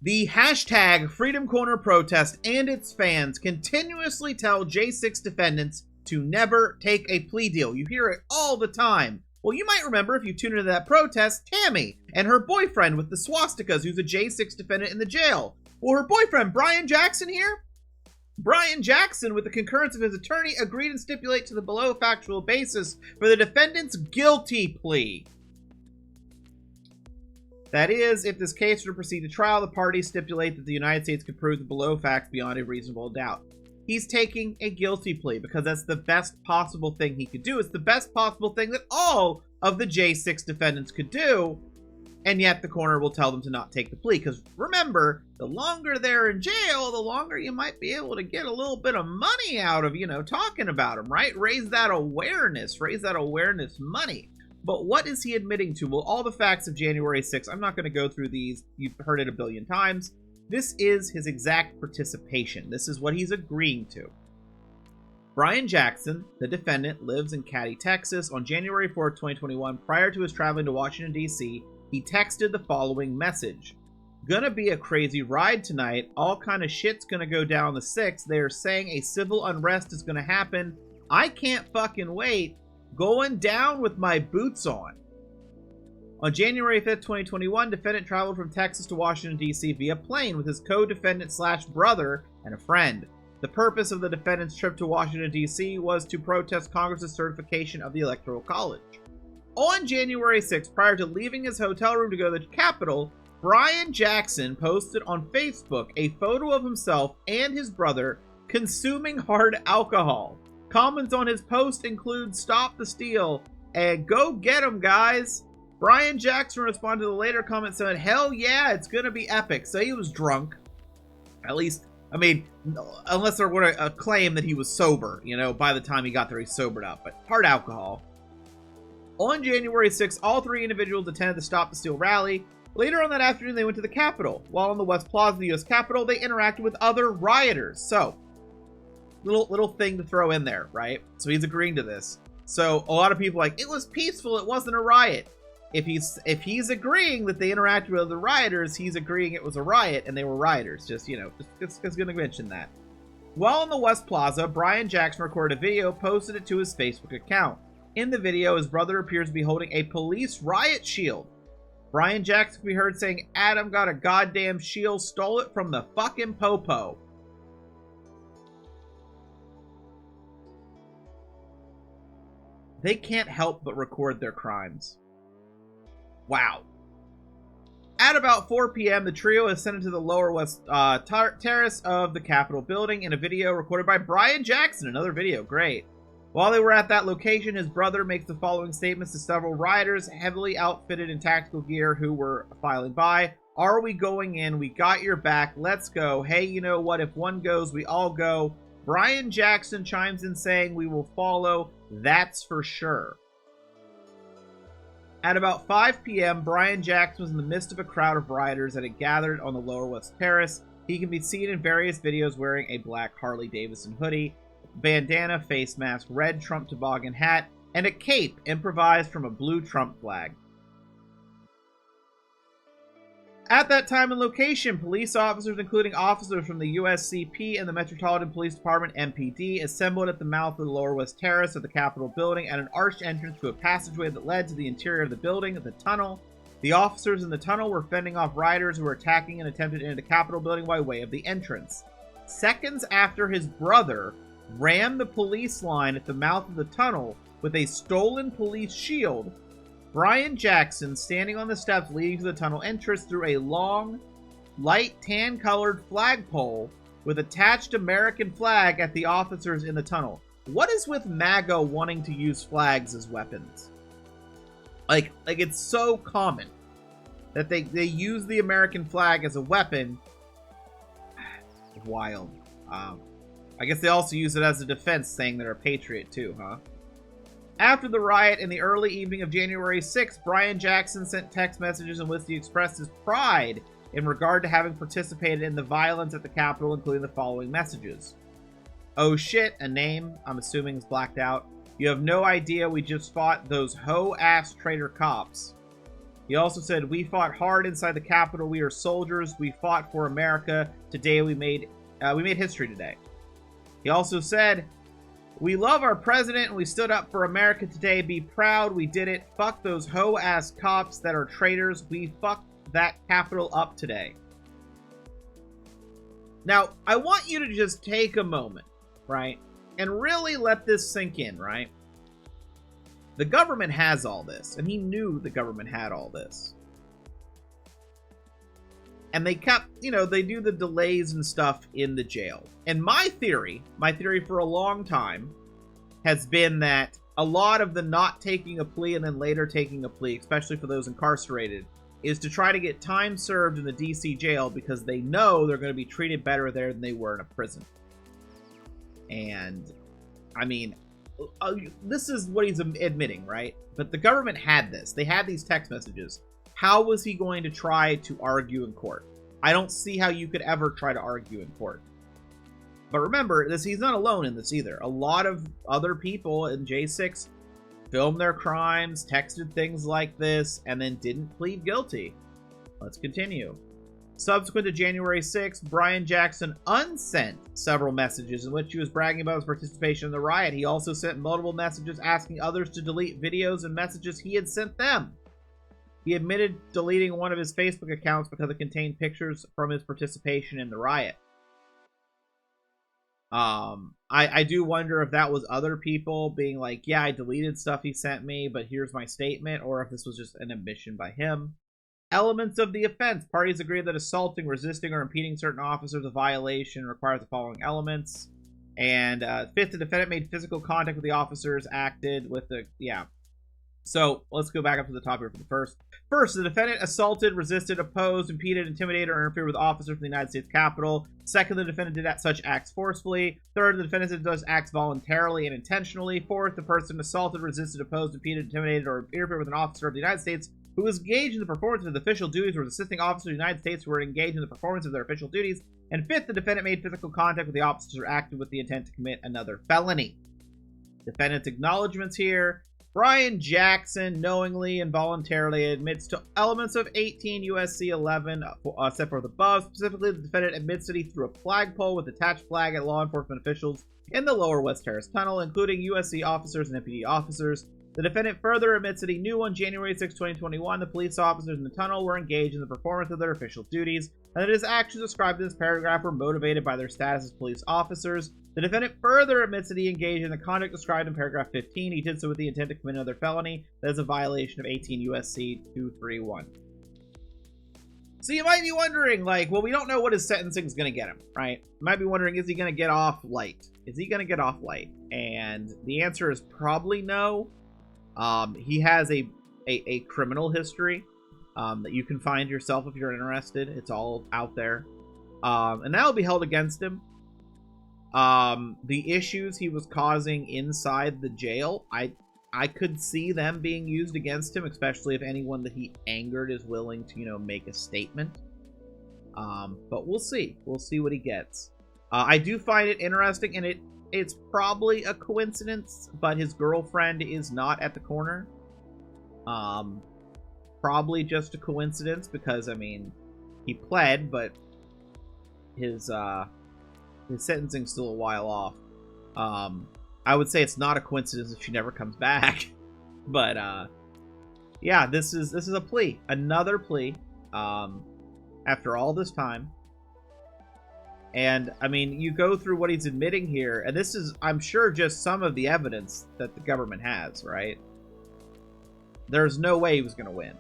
The hashtag Freedom Corner protest and its fans continuously tell J6 defendants to never take a plea deal. You hear it all the time. Well, you might remember if you tuned into that protest, Tammy and her boyfriend with the swastikas, who's a J6 defendant in the jail. Well, her boyfriend, Brian Jackson here? Brian Jackson, with the concurrence of his attorney, agreed and stipulate to the below factual basis for the defendant's guilty plea. That is, if this case were to proceed to trial, the parties stipulate that the United States could prove the below facts beyond a reasonable doubt. He's taking a guilty plea because that's the best possible thing he could do. It's the best possible thing that all of the J6 defendants could do, and yet the corner will tell them to not take the plea. Because remember, the longer they're in jail, the longer you might be able to get a little bit of money out of, talking about them, right? Raise that awareness money. But what is he admitting to? Well, all the facts of January 6th, I'm not going to go through these. You've heard it a billion times. This is his exact participation. This is what he's agreeing to. Brian Jackson, the defendant, lives in Katy, Texas. On January 4th, 2021, prior to his traveling to Washington, D.C., he texted the following message. Gonna be a crazy ride tonight. All kind of shit's gonna go down the 6th. They are saying a civil unrest is gonna happen. I can't fucking wait. Going down with my boots on. On January 5th, 2021, defendant traveled from Texas to Washington, D.C. via plane with his co-defendant / brother and a friend. The purpose of the defendant's trip to Washington, D.C. was to protest Congress's certification of the Electoral College. On January 6th, prior to leaving his hotel room to go to the Capitol, Brian Jackson posted on Facebook a photo of himself and his brother consuming hard alcohol. Comments on his post include "Stop the steal" and "Go get 'em, guys." Brian Jackson responded to the later comment saying, "Hell yeah, it's gonna be epic." So he was drunk. At least, unless they're going to claim that he was sober. By the time he got there, he sobered up. But hard alcohol. On January 6th, all three individuals attended the Stop the Steal rally. Later on that afternoon, they went to the Capitol. While on the West Plaza of the U.S. Capitol, they interacted with other rioters. So, little thing to throw in there, right? So he's agreeing to this. So a lot of people are like, it was peaceful, it wasn't a riot. If he's agreeing that they interacted with other rioters, he's agreeing it was a riot and they were rioters. Just going to mention that. While on the West Plaza, Brian Jackson recorded a video, posted it to his Facebook account. In the video, his brother appears to be holding a police riot shield. Brian Jackson can be heard saying, "Adam got a goddamn shield, stole it from the fucking popo." They can't help but record their crimes. Wow. At about 4 p.m., the trio ascended to the lower west terrace of the Capitol building in a video recorded by Brian Jackson. Another video, great. While they were at that location, his brother makes the following statements to several rioters, heavily outfitted in tactical gear, who were filing by. "Are we going in? We got your back. Let's go. Hey, you know what? If one goes, we all go." Brian Jackson chimes in saying, "We will follow. That's for sure." At about 5 p.m., Brian Jackson was in the midst of a crowd of rioters that had gathered on the Lower West Terrace. He can be seen in various videos wearing a black Harley-Davidson hoodie, bandana, face mask, red Trump toboggan hat, and a cape improvised from a blue Trump flag. At that time and location, police officers, including officers from the USCP and the Metropolitan Police Department, MPD, assembled at the mouth of the Lower West Terrace of the Capitol building at an arched entrance to a passageway that led to the interior of the building, the tunnel. The officers in the tunnel were fending off rioters who were attacking and attempted to enter the Capitol building by way of the entrance. Seconds after his brother rammed the police line at the mouth of the tunnel with a stolen police shield, Brian Jackson, standing on the steps leading to the tunnel entrance, threw a long, light tan-colored flagpole with attached American flag at the officers in the tunnel. What is with MAGA wanting to use flags as weapons? Like it's so common that they use the American flag as a weapon. It's wild. I guess they also use it as a defense, saying they're a patriot too, huh? After the riot in the early evening of January 6th, Brian Jackson sent text messages in which he expressed his pride in regard to having participated in the violence at the Capitol, including the following messages. "Oh shit," a name I'm assuming is blacked out. "You have no idea we just fought those hoe-ass traitor cops." He also said, "We fought hard inside the Capitol. We are soldiers. We fought for America. Today we made history today." He also said, "We love our president and we stood up for America today. Be proud. We did it. Fuck those hoe-ass cops that are traitors. We fucked that Capitol up today." Now, I want you to just take a moment, right? And really let this sink in, right? The government has all this, and he knew the government had all this. And they kept, they do the delays and stuff in the jail. And my theory for a long time has been that a lot of the not taking a plea and then later taking a plea, especially for those incarcerated, is to try to get time served in the DC jail because they know they're going to be treated better there than they were in a prison. And, I mean, this is what he's admitting, right? But the government had this. They had these text messages. How was he going to try to argue in court? I don't see how you could ever try to argue in court. But remember, he's not alone in this either. A lot of other people in J6 filmed their crimes, texted things like this, and then didn't plead guilty. Let's continue. Subsequent to January 6th, Brian Jackson unsent several messages in which he was bragging about his participation in the riot. He also sent multiple messages asking others to delete videos and messages he had sent them. He admitted deleting one of his Facebook accounts because it contained pictures from his participation in the riot. I do wonder if that was other people being like, yeah, I deleted stuff he sent me, but here's my statement, or if this was just an admission by him. Elements of the offense. Parties agree that assaulting, resisting, or impeding certain officers is a violation requires the following elements. And fifth, the defendant made physical contact with the officers, acted with the, So let's go back up to the top here for the first. First, the defendant assaulted, resisted, opposed, impeded, intimidated, or interfered with officers from the United States Capitol. Second, the defendant did such acts forcefully. Third, the defendant did those acts voluntarily and intentionally. Fourth, the person assaulted, resisted, opposed, impeded, intimidated, or interfered with an officer of the United States who was engaged in the performance of his official duties or was assisting officers of the United States who were engaged in the performance of their official duties. And fifth, the defendant made physical contact with the officers or acted with the intent to commit another felony. Defendant's acknowledgments here. Brian Jackson knowingly and voluntarily admits to elements of 18 U.S.C. 11 set forth above. Specifically, the defendant admits that he threw a flagpole with attached flag at law enforcement officials in the Lower West Terrace Tunnel, including USC officers and MPD officers. The defendant further admits that he knew on January 6, 2021, the police officers in the tunnel were engaged in the performance of their official duties, and that his actions described in this paragraph were motivated by their status as police officers. The defendant further admits that he engaged in the conduct described in paragraph 15. He did so with the intent to commit another felony. That is a violation of 18 U.S.C. 231. So you might be wondering, well, we don't know what his sentencing is going to get him, right? You might be wondering, is he going to get off light? Is he going to get off light? And the answer is probably no. He has a criminal history that you can find yourself if you're interested. It's all out there. And that will be held against him. The issues he was causing inside the jail, I could see them being used against him, especially if anyone that he angered is willing to, make a statement. But we'll see. We'll see what he gets. I do find it interesting, and it's probably a coincidence, but his girlfriend is not at the corner. Probably just a coincidence because, he pled, but his sentencing's still a while off. I would say it's not a coincidence if she never comes back. But, yeah, this is a plea. Another plea, after all this time. And, you go through what he's admitting here, and this is, I'm sure, just some of the evidence that the government has, right? There's no way he was going to win.